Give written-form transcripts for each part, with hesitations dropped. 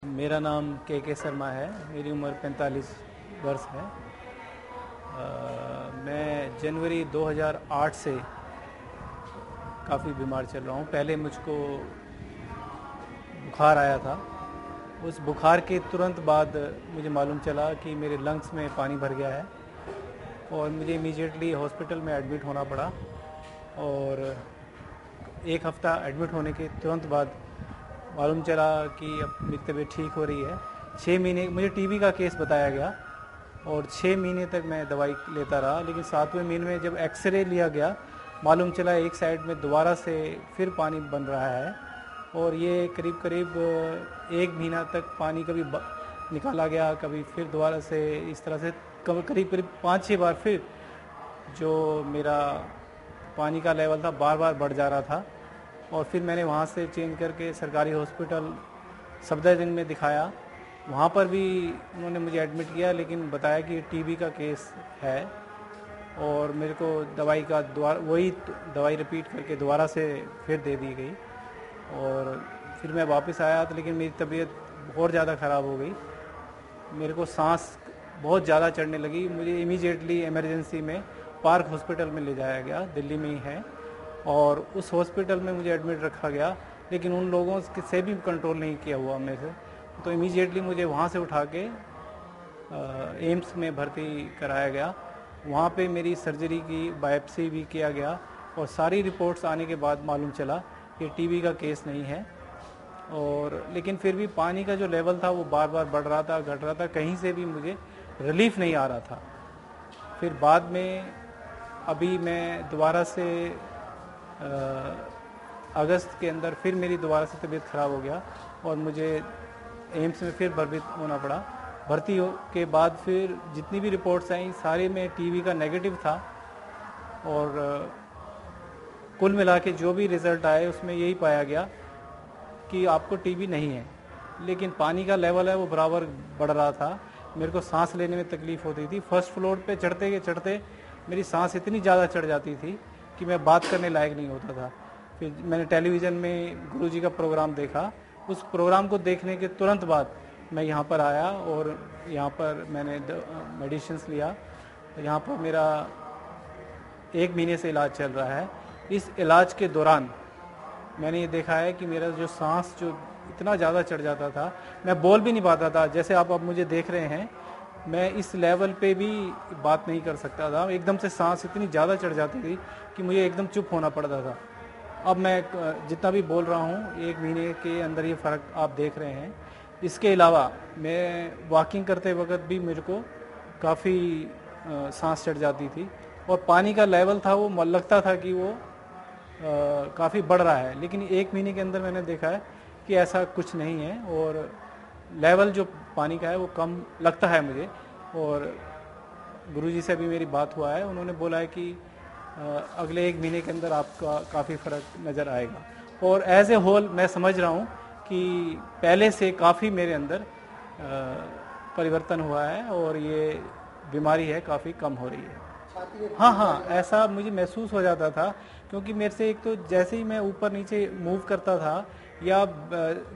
मेरा नाम के शर्मा है। मेरी उम्र 45 वर्ष है। मैं जनवरी 2008 से काफ़ी बीमार चल रहा हूँ। पहले मुझको बुखार आया था। उस बुखार के तुरंत बाद मुझे मालूम चला कि मेरे लंग्स में पानी भर गया है और मुझे इमीडिएटली हॉस्पिटल में एडमिट होना पड़ा। और एक हफ़्ता एडमिट होने के तुरंत बाद मालूम चला कि अब मेरी तबीयत ठीक हो रही है। 6 महीने मुझे टीबी का केस बताया गया और 6 महीने तक मैं दवाई लेता रहा। लेकिन 7वें महीने में जब एक्सरे लिया गया, मालूम चला एक साइड में दोबारा से फिर पानी बन रहा है और ये करीब करीब 1 महीना तक पानी कभी निकाला गया, कभी फिर दोबारा से, इस तरह से करीब करीब 5-6 बार फिर जो मेरा पानी का लेवल था बार बार बढ़ जा रहा था। और फिर मैंने वहाँ से चेंज करके सरकारी हॉस्पिटल सफदरजंग में दिखाया। वहाँ पर भी उन्होंने मुझे एडमिट किया, लेकिन बताया कि टीबी का केस है और मेरे को दवाई का वही दवाई रिपीट करके दोबारा से फिर दे दी गई। और फिर मैं वापस आया तो लेकिन मेरी तबीयत बहुत ज़्यादा ख़राब हो गई। मेरे को सांस बहुत ज़्यादा चढ़ने लगी। मुझे इमीडिएटली इमरजेंसी में पार्क हॉस्पिटल में ले जाया गया, दिल्ली में ही है, और उस हॉस्पिटल में मुझे एडमिट रखा गया। लेकिन उन लोगों से भी कंट्रोल नहीं किया हुआ मेरे से, तो इमीडिएटली मुझे वहाँ से उठा के एम्स में भर्ती कराया गया। वहाँ पे मेरी सर्जरी की, बायोप्सी भी किया गया और सारी रिपोर्ट्स आने के बाद मालूम चला कि टीबी का केस नहीं है। और लेकिन फिर भी पानी का जो लेवल था वो बार बार बढ़ रहा था, घट रहा था, कहीं से भी मुझे रिलीफ नहीं आ रहा था। फिर बाद में अभी मैं दोबारा से अगस्त के अंदर फिर मेरी दोबारा से तबीयत ख़राब हो गया और मुझे एम्स में फिर भर्ती होना पड़ा। भर्ती के बाद फिर जितनी भी रिपोर्ट्स आई सारे में टीबी का नेगेटिव था और कुल मिला के जो भी रिज़ल्ट आए उसमें यही पाया गया कि आपको टीबी नहीं है। लेकिन पानी का लेवल है वो बराबर बढ़ रहा था। मेरे को सांस लेने में तकलीफ़ होती थी। फर्स्ट फ्लोर पे चढ़ते चढ़ते मेरी सांस इतनी ज़्यादा चढ़ जाती थी कि मैं बात करने लायक नहीं होता था। फिर मैंने टेलीविज़न में गुरुजी का प्रोग्राम देखा। उस प्रोग्राम को देखने के तुरंत बाद मैं यहाँ पर आया और यहाँ पर मैंने मेडिसिन्स लिया। यहाँ पर मेरा 1 महीने से इलाज चल रहा है। इस इलाज के दौरान मैंने ये देखा है कि मेरा जो सांस जो इतना ज़्यादा चढ़ जाता था, मैं बोल भी नहीं पाता था। जैसे आप अब मुझे देख रहे हैं, मैं इस लेवल पे भी बात नहीं कर सकता था। एकदम से सांस इतनी ज़्यादा चढ़ जाती थी कि मुझे एकदम चुप होना पड़ता था। अब मैं जितना भी बोल रहा हूँ 1 महीने के अंदर ये फ़र्क आप देख रहे हैं। इसके अलावा मैं वॉकिंग करते वक्त भी मेरे को काफ़ी सांस चढ़ जाती थी और पानी का लेवल था वो लगता था कि वो काफ़ी बढ़ रहा है। लेकिन 1 महीने के अंदर मैंने देखा है कि ऐसा कुछ नहीं है और लेवल जो पानी का है वो कम लगता है मुझे। और गुरुजी से भी मेरी बात हुआ है, उन्होंने बोला है कि अगले 1 महीने के अंदर आपका काफ़ी फ़र्क नज़र आएगा। और एज ए होल मैं समझ रहा हूँ कि पहले से काफ़ी मेरे अंदर परिवर्तन हुआ है और ये बीमारी है काफ़ी कम हो रही है। हाँ, ऐसा मुझे महसूस हो जाता था क्योंकि मेरे से एक तो जैसे ही मैं ऊपर नीचे मूव करता था या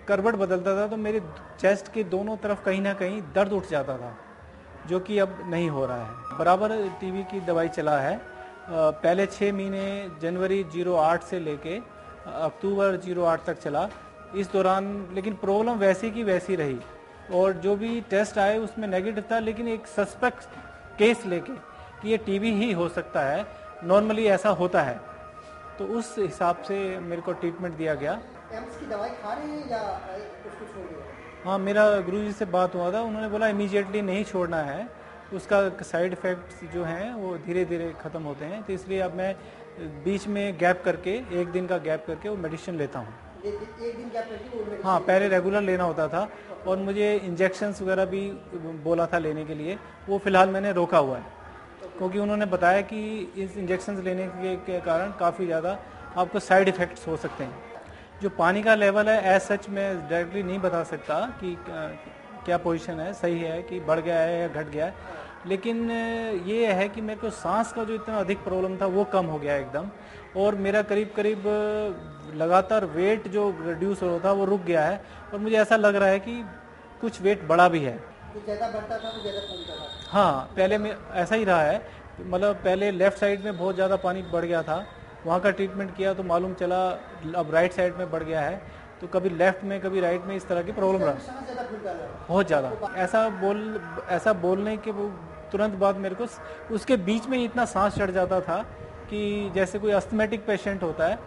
करवट बदलता था तो मेरे चेस्ट के दोनों तरफ कहीं ना कहीं दर्द उठ जाता था, जो कि अब नहीं हो रहा है। बराबर टीबी की दवाई चला है। पहले 6 महीने जनवरी 08 से लेके अक्टूबर 08 तक चला। इस दौरान लेकिन प्रॉब्लम वैसी की वैसी रही और जो भी टेस्ट आए उसमें नेगेटिव था, लेकिन एक सस्पेक्ट केस लेके कि ये टीबी ही हो सकता है, नॉर्मली ऐसा होता है, तो उस हिसाब से मेरे को ट्रीटमेंट दिया गया। एम्स की दवाई खा रहे हैं या कुछ छोड़ दिया? हाँ, मेरा गुरुजी से बात हुआ था, उन्होंने बोला इमीडिएटली नहीं छोड़ना है, उसका साइड इफ़ेक्ट्स जो हैं वो धीरे धीरे ख़त्म होते हैं। तो इसलिए अब मैं बीच में गैप करके 1 दिन का गैप करके वो मेडिसिन लेता हूँ। एक दिन गैप करके वो मेडिसिन? हाँ, पहले रेगुलर लेना होता था और मुझे इंजेक्शन्स वगैरह भी बोला था लेने के लिए, वो फ़िलहाल मैंने रोका हुआ है क्योंकि उन्होंने बताया कि इस इंजेक्शन्स लेने के कारण काफ़ी ज़्यादा आपको साइड इफ़ेक्ट्स हो सकते हैं। जो पानी का लेवल है एज सच मैं डायरेक्टली नहीं बता सकता कि क्या पोजीशन है, सही है कि बढ़ गया है या घट गया है, लेकिन ये है कि मेरे को सांस का जो इतना अधिक प्रॉब्लम था वो कम हो गया एकदम। और मेरा करीब करीब लगातार वेट जो रिड्यूस हो रहा था वो रुक गया है और मुझे ऐसा लग रहा है कि कुछ वेट बढ़ा भी है। तो ज़्यादा बढ़ता था तो ज़्यादा फूलता था। हाँ, पहले में ऐसा ही रहा है, मतलब पहले लेफ़्ट साइड में बहुत ज़्यादा पानी बढ़ गया था, वहाँ का ट्रीटमेंट किया तो मालूम चला अब राइट साइड में बढ़ गया है, तो कभी लेफ़्ट में कभी राइट में इस तरह की प्रॉब्लम रहा, सांस ज़्यादा फूलता है। बहुत ज़्यादा। ऐसा बोलने के तुरंत बाद मेरे को उसके बीच में इतना सांस चढ़ जाता था कि जैसे कोई अस्थमैटिक पेशेंट होता है